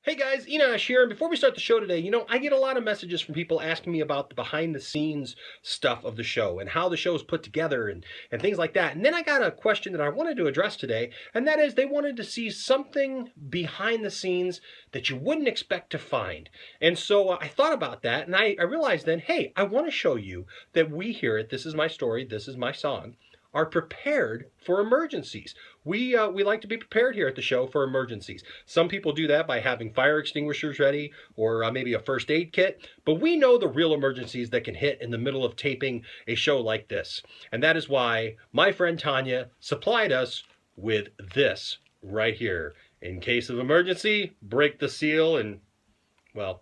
Hey guys, Enosh here, and before we start the show today, I get a lot of messages from people asking me about the behind-the-scenes stuff of the show and how the show is put together and things like that. And then I got a question that I wanted to address today, and that is they wanted to see something behind the scenes that you wouldn't expect to find. And so I thought about that, and I realized then, hey, I want to show you that we here at This Is My Story, This Is My Song, are prepared for emergencies. We like to be prepared here at the show for emergencies. Some people do that by having fire extinguishers ready or maybe a first aid kit, but we know the real emergencies that can hit in the middle of taping a show like this. And that is why my friend Tanya supplied us with this right here. In case of emergency, break the seal and, well,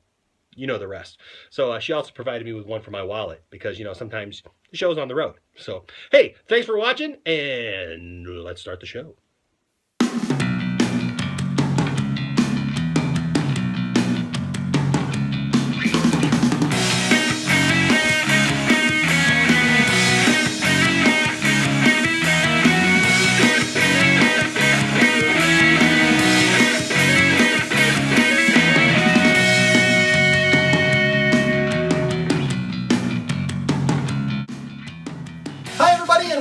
you know the rest. So she also provided me with one for my wallet because, sometimes the show's on the road. So, hey, thanks for watching, and let's start the show.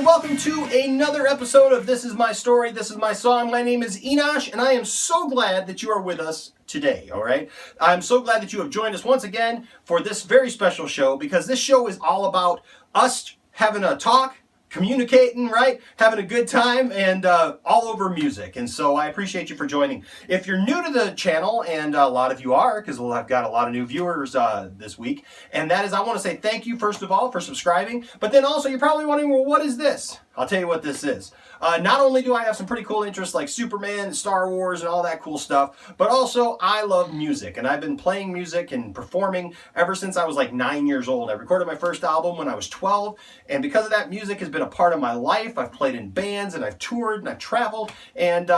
Welcome to another episode of This Is My Story, This Is My Song. My name is Enosh, and I am so glad that you are with us today, all right? I'm so glad that you have joined us once again for this very special show, because this show is all about us having a talk, communicating, right? Having a good time, and all over music. And so I appreciate you for joining. If you're new to the channel, and a lot of you are, because I've got a lot of new viewers this week, and that is, I want to say thank you, first of all, for subscribing. But then also, you're probably wondering, well, what is this? I'll tell you what this is. Not only do I have some pretty cool interests like Superman, Star Wars, and all that cool stuff, but also I love music. And I've been playing music and performing ever since I was like 9 years old. I recorded my first album when I was 12, and because of that, music has been a part of my life. I've played in bands, and I've toured, and I've traveled. And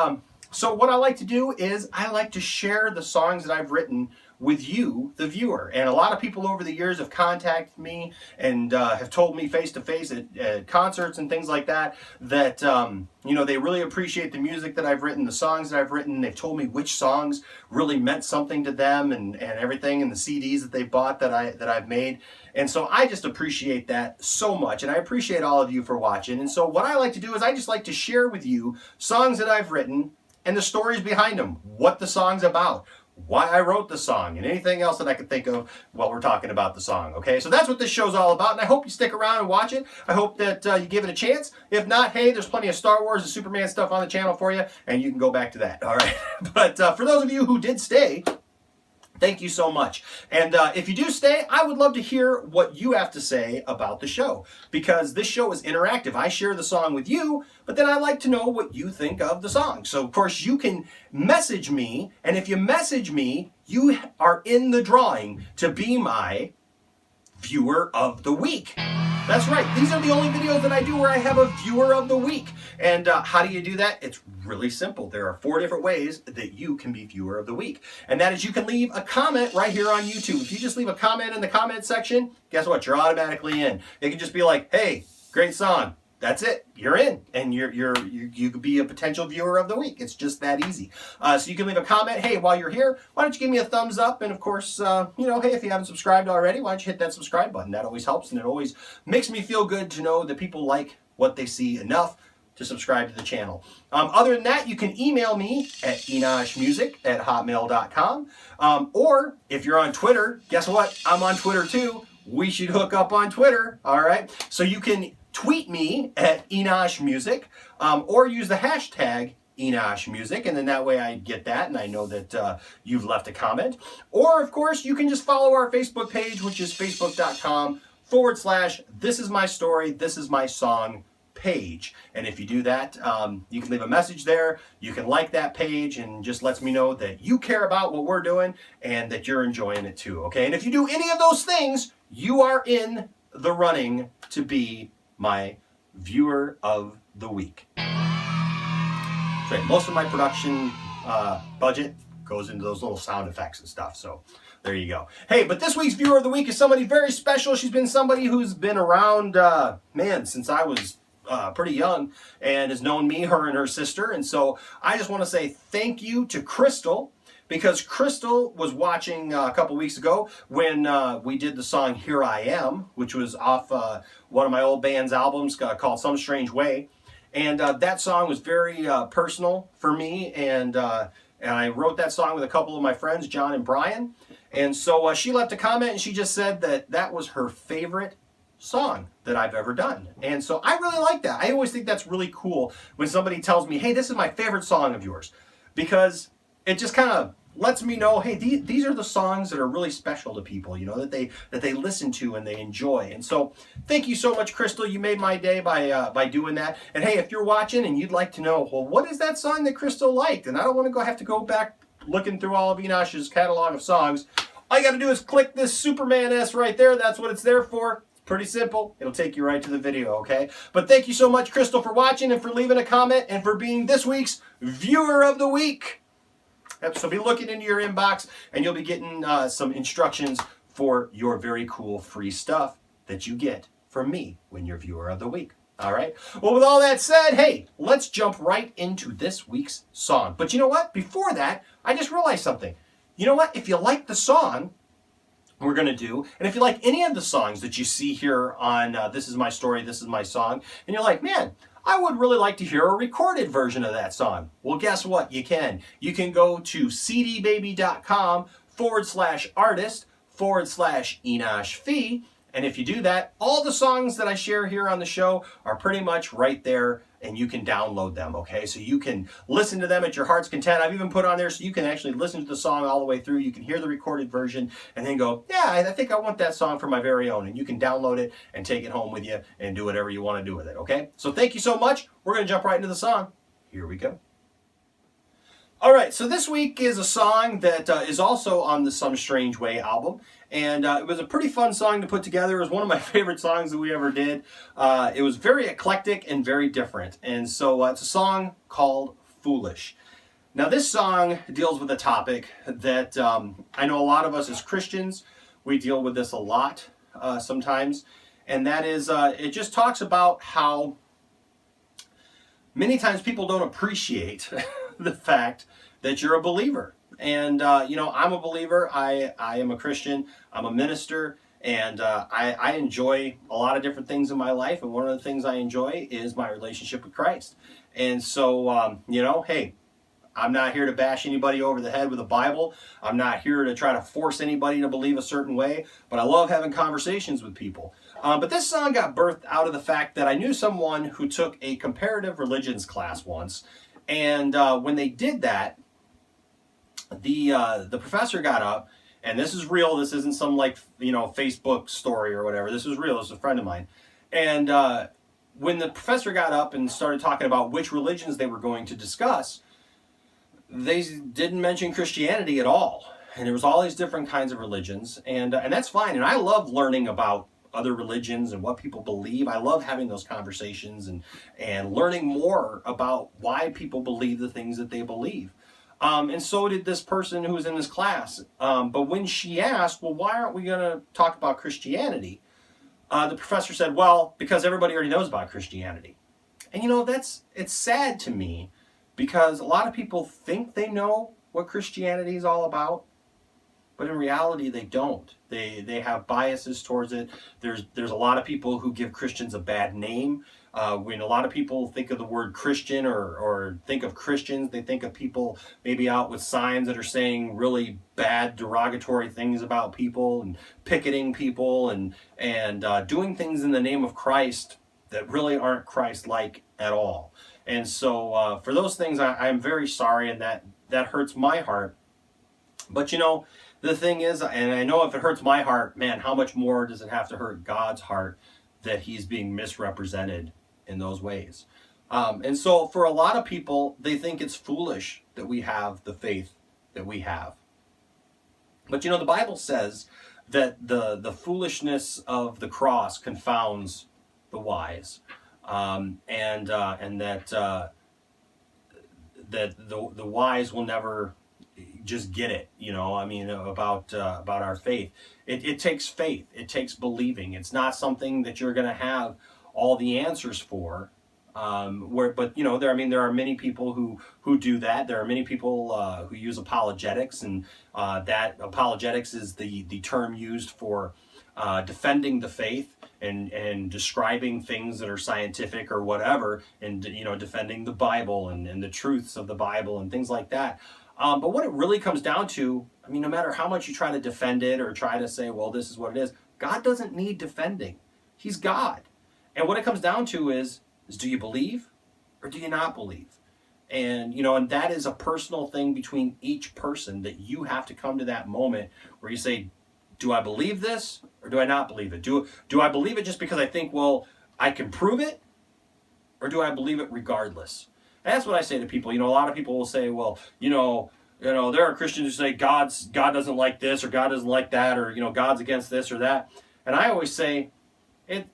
so what I like to do is I like to share the songs that I've written with you, the viewer. And a lot of people over the years have contacted me and have told me face-to-face at concerts and things like that, that they really appreciate the music that I've written, the songs that I've written. They've told me which songs really meant something to them and everything, and the CDs that they bought that I've made. And so I just appreciate that so much, and I appreciate all of you for watching. And so what I like to do is I just like to share with you songs that I've written and the stories behind them, what the song's about, why I wrote the song, and anything else that I could think of while we're talking about the song, okay? So that's what this show's all about, and I hope you stick around and watch it. I hope that you give it a chance. If not, hey, there's plenty of Star Wars and Superman stuff on the channel for you, and you can go back to that, all right? But for those of you who did stay, thank you so much. And if you do stay, I would love to hear what you have to say about the show, because this show is interactive. I share the song with you, but then I like to know what you think of the song. So, of course, you can message me, and if you message me, you are in the drawing to be my viewer of the week. That's right. These are the only videos that I do where I have a viewer of the week. And how do you do that? It's really simple. There are 4 different ways that you can be viewer of the week. And that is, you can leave a comment right here on YouTube. If you just leave a comment in the comment section, guess what? You're automatically in. It can just be like, hey, great song. That's it. You're in, and you could be a potential viewer of the week. It's just that easy. So you can leave a comment. Hey, while you're here, why don't you give me a thumbs up? And of course, hey, if you haven't subscribed already, why don't you hit that subscribe button? That always helps, and it always makes me feel good to know that people like what they see enough to subscribe to the channel. Other than that, you can email me at enoshmusic@hotmail.com. Or if you're on Twitter, guess what? I'm on Twitter too. We should hook up on Twitter. All right. So you can tweet me at Enosh Music, or use the hashtag Enosh Music, and then that way I get that and I know that you've left a comment. Or of course you can just follow our Facebook page, which is facebook.com/This Is My Story, This Is My Song page. And if you do that, you can leave a message there. You can like that page, and just lets me know that you care about what we're doing and that you're enjoying it too, okay? And if you do any of those things, you are in the running to be my viewer of the week. That's right. Most of my production budget goes into those little sound effects and stuff. So there you go. Hey, but this week's viewer of the week is somebody very special. She's been somebody who's been around, since I was pretty young, and has known me, her, and her sister. And so I just want to say thank you to Crystal because Crystal was watching a couple weeks ago when we did the song Here I Am, which was off one of my old band's albums called Some Strange Way. And that song was very personal for me, and I wrote that song with a couple of my friends, John and Brian. And so she left a comment, and she just said that that was her favorite song that I've ever done. And so I really like that. I always think that's really cool when somebody tells me, hey, this is my favorite song of yours, because it just kind of lets me know, hey, these are the songs that are really special to people, you know, that they listen to and they enjoy. And so thank you so much, Crystal. You made my day by doing that. And hey, if you're watching and you'd like to know, well, what is that song that Crystal liked? And I don't want to have to go back looking through all of Enosh's catalog of songs. All you got to do is click this Superman S right there. That's what it's there for. Pretty simple. It'll take you right to the video, okay? But thank you so much, Crystal, for watching and for leaving a comment and for being this week's Viewer of the Week. So be looking into your inbox, and you'll be getting some instructions for your very cool free stuff that you get from me when you're Viewer of the Week. All right? Well, with all that said, hey, let's jump right into this week's song. But you know what? Before that, I just realized something. You know what? If you like the song we're going to do, and if you like any of the songs that you see here on This Is My Story, This Is My Song, and you're like, man, I would really like to hear a recorded version of that song. Well, guess what? You can. You can go to cdbaby.com/artist/Enosh Fee. And if you do that, all the songs that I share here on the show are pretty much right there, and you can download them, okay? So you can listen to them at your heart's content. I've even put on there so you can actually listen to the song all the way through. You can hear the recorded version and then go, yeah, I think I want that song for my very own. And you can download it and take it home with you and do whatever you want to do with it, okay? So thank you so much. We're going to jump right into the song. Here we go. All right, so this week is a song that is also on the Some Strange Way album, and it was a pretty fun song to put together. It was one of my favorite songs that we ever did. It was very eclectic and very different, and so it's a song called Foolish. Now, this song deals with a topic that I know a lot of us as Christians, we deal with this a lot sometimes, and that is it just talks about how many times people don't appreciate the fact that you're a believer. And, you know, I'm a believer. I am a Christian. I'm a minister. And I enjoy a lot of different things in my life. And one of the things I enjoy is my relationship with Christ. And so, you know, hey, I'm not here to bash anybody over the head with a Bible. I'm not here to try to force anybody to believe a certain way. But I love having conversations with people. But this song got birthed out of the fact that I knew someone who took a comparative religions class once. And when they did that, the professor got up, and this is real. This isn't some, like, you know, Facebook story or whatever. This is real. This is a friend of mine. And when the professor got up and started talking about which religions they were going to discuss, they didn't mention Christianity at all. And there was all these different kinds of religions, and that's fine. And I love learning about other religions and what people believe. I love having those conversations and learning more about why people believe the things that they believe. And so did this person who was in this class. But when she asked, well, why aren't we going to talk about Christianity? The professor said, well, because everybody already knows about Christianity. And you know, it's sad to me, because a lot of people think they know what Christianity is all about. But in reality, they don't. They have biases towards it. There's a lot of people who give Christians a bad name. When a lot of people think of the word Christian or think of Christians, they think of people maybe out with signs that are saying really bad, derogatory things about people and picketing people and doing things in the name of Christ that really aren't Christ-like at all. And so for those things, I'm very sorry, and that hurts my heart. But you know, the thing is, and I know if it hurts my heart, man, how much more does it have to hurt God's heart that he's being misrepresented in those ways? And so for a lot of people, they think it's foolish that we have the faith that we have. But you know, the Bible says that the foolishness of the cross confounds the wise, and that the wise will never just get it, you know, I mean, about our faith. It takes faith. It takes believing. It's not something that you're going to have all the answers for. But there are many people who do that. There are many people who use apologetics, and that apologetics is the term used for defending the faith and describing things that are scientific or whatever, and defending the Bible and the truths of the Bible and things like that. But what it really comes down to, no matter how much you try to defend it or try to say, well, this is what it is, God doesn't need defending. He's God. And what it comes down to is do you believe or do you not believe? And, and that is a personal thing between each person, that you have to come to that moment where you say, do I believe this or do I not believe it? Do I believe it just because I think, well, I can prove it, or do I believe it regardless? And that's what I say to people. A lot of people will say, well, there are Christians who say God doesn't like this or God doesn't like that, or, God's against this or that. And I always say,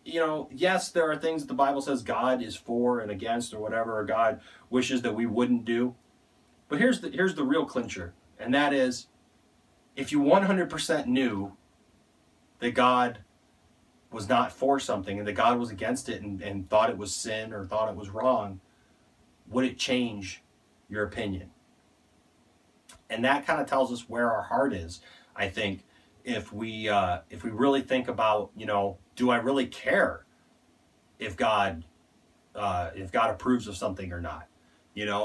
yes, there are things that the Bible says God is for and against or whatever, or God wishes that we wouldn't do. But here's the real clincher, and that is, if you 100% knew that God was not for something and that God was against it and thought it was sin or thought it was wrong, would it change your opinion? And that kind of tells us where our heart is, I think, if we really think about, do I really care if God approves of something or not?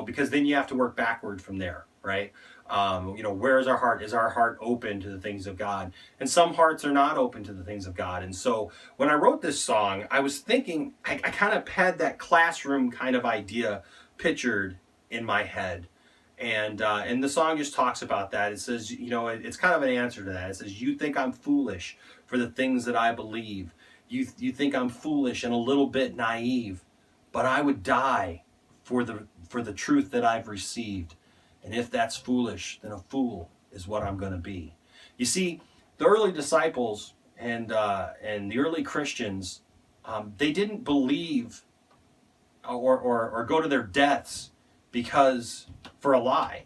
Because then you have to work backward from there, right? Where is our heart? Is our heart open to the things of God? And some hearts are not open to the things of God. And so when I wrote this song, I was thinking, I kind of had that classroom kind of idea pictured in my head. And the song just talks about that. It says, it's kind of an answer to that. It says, you think I'm foolish for the things that I believe. You think I'm foolish and a little bit naive, but I would die for the truth that I've received. And if that's foolish, then a fool is what I'm going to be. You see, the early disciples and the early Christians, they didn't believe or go to their deaths because for a lie.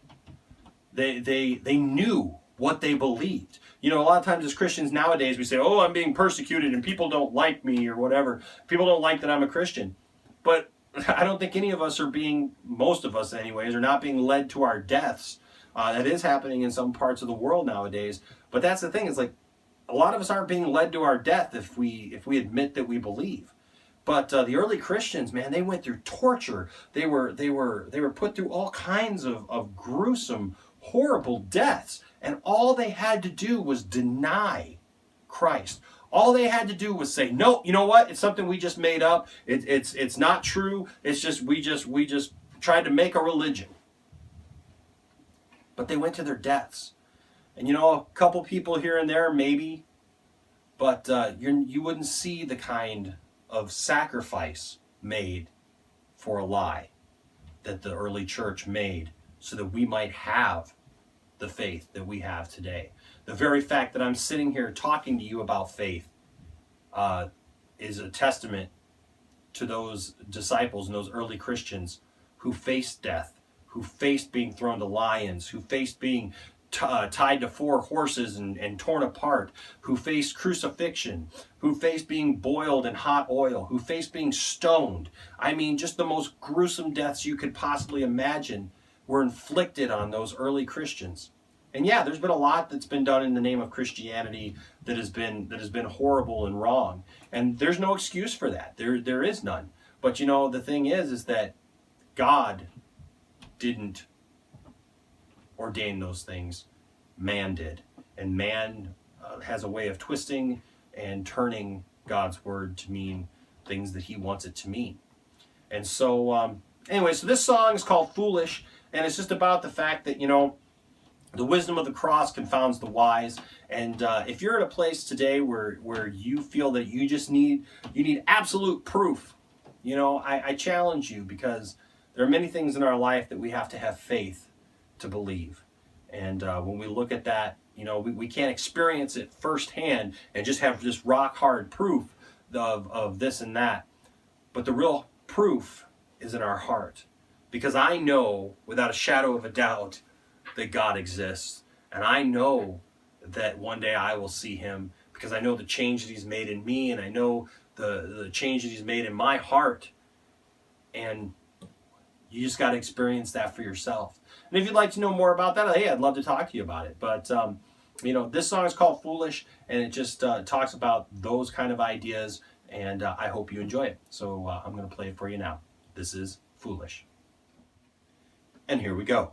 They knew what they believed. A lot of times as Christians nowadays, we say, oh, I'm being persecuted and people don't like me or whatever. People don't like that I'm a Christian. But I don't think any of us most of us anyways, are not being led to our deaths. That is happening in some parts of the world nowadays. But that's the thing, is like, a lot of us aren't being led to our death if we admit that we believe. But the early Christians, man, they went through torture. They were put through all kinds of gruesome, horrible deaths. And all they had to do was deny Christ. All they had to do was say, no, you know what? It's something we just made up. It's not true. It's just we just tried to make a religion. But they went to their deaths. And a couple people here and there, maybe, but you wouldn't see the kind of sacrifice made for a lie that the early church made so that we might have the faith that we have today. The very fact that I'm sitting here talking to you about faith is a testament to those disciples and those early Christians who faced death, who faced being thrown to lions, who faced being tied to 4 horses and torn apart, who faced crucifixion, who faced being boiled in hot oil, who faced being stoned. Just the most gruesome deaths you could possibly imagine were inflicted on those early Christians. And yeah, there's been a lot that's been done in the name of Christianity that has been horrible and wrong. And there's no excuse for that. There is none. But the thing is that God didn't ordain those things. Man did. And man has a way of twisting and turning God's word to mean things that he wants it to mean. And so, anyway, so this song is called Foolish, and it's just about the fact that, the wisdom of the cross confounds the wise. And if you're at a place today where you feel that you need absolute proof, I challenge you, because there are many things in our life that we have to have faith to believe. And when we look at that, we can't experience it firsthand and just have this rock hard proof of this and that. But the real proof is in our heart. Because I know without a shadow of a doubt that God exists. And I know that one day I will see him, because I know the change that he's made in me, and I know the change that he's made in my heart. and you just got to experience that for yourself. And if you'd like to know more about that, hey, I'd love to talk to you about it. But this song is called Foolish, and it just talks about those kind of ideas, and I hope you enjoy it. So I'm going to play it for you now. This is Foolish. And here we go.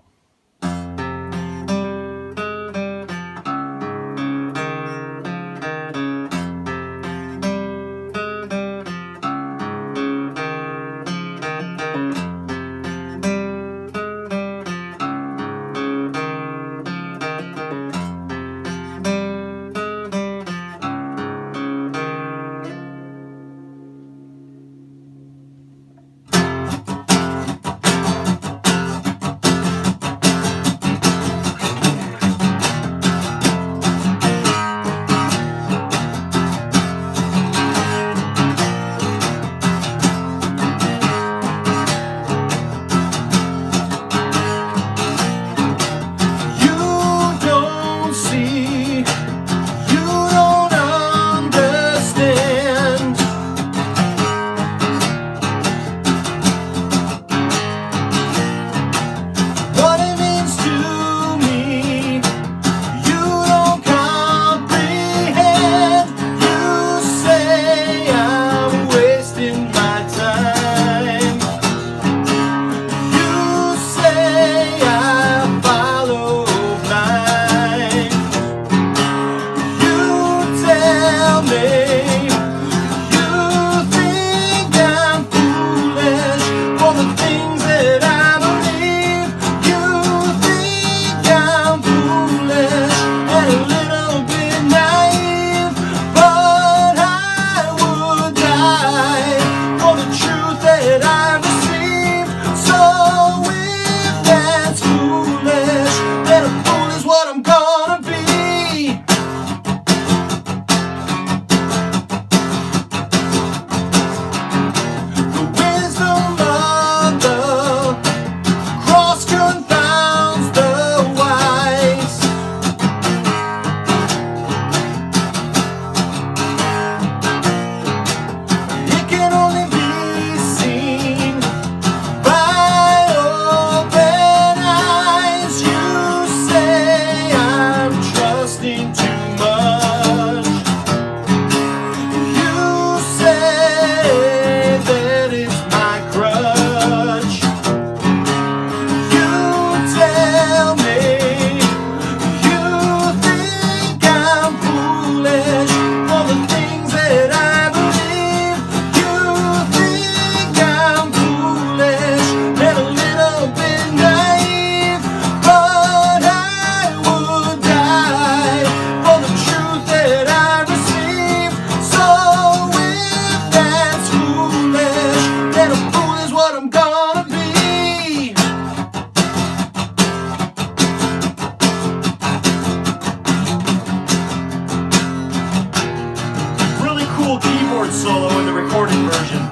Solo in the recorded version.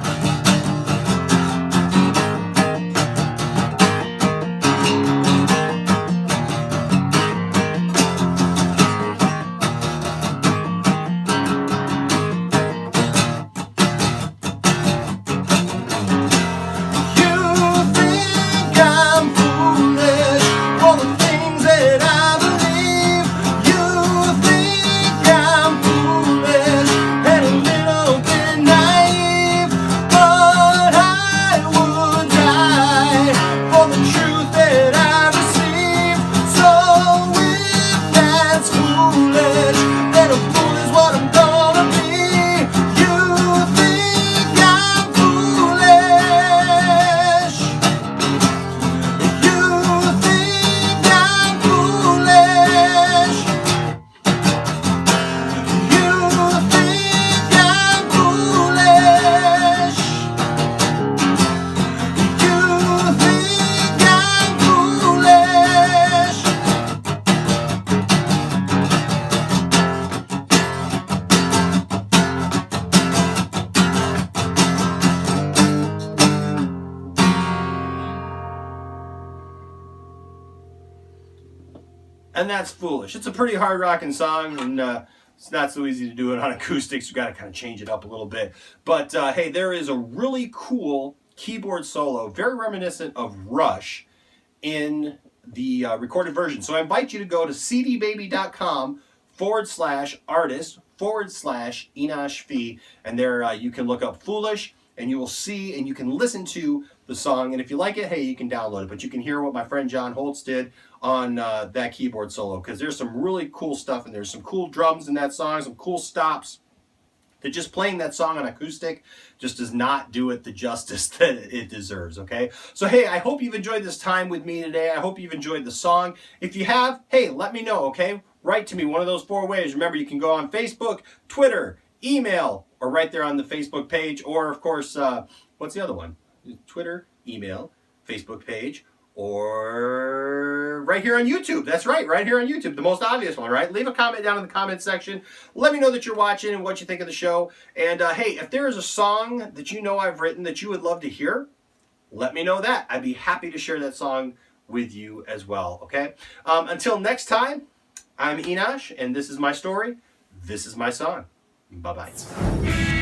And that's Foolish. It's a pretty hard rocking song, and it's not so easy to do it on acoustics. You got to kind of change it up a little bit. But hey, there is a really cool keyboard solo, very reminiscent of Rush in the recorded version. So I invite you to go to cdbaby.com/artist/Enosh Fee, and there you can look up Foolish, and you will see and you can listen to the song. And if you like it, hey, you can download it. But you can hear what my friend John Holtz did on that keyboard solo, because there's some really cool stuff, and there's some cool drums in that song, some cool stops. That just playing that song on acoustic just does not do it the justice that it deserves, okay? So, hey, I hope you've enjoyed this time with me today. I hope you've enjoyed the song. If you have, hey, let me know, okay? Write to me one of those 4 ways. Remember, you can go on Facebook, Twitter, email, or right there on the Facebook page. Or, of course, what's the other one? Twitter, email, Facebook page, or right here on YouTube. That's right here on YouTube. The most obvious one, right? Leave a comment down in the comment section. Let me know that you're watching and what you think of the show. And hey, if there is a song that you know I've written that you would love to hear, let me know that. I'd be happy to share that song with you as well, okay? Until next time, I'm Enosh, and this is my story. This is my song. Bye-bye.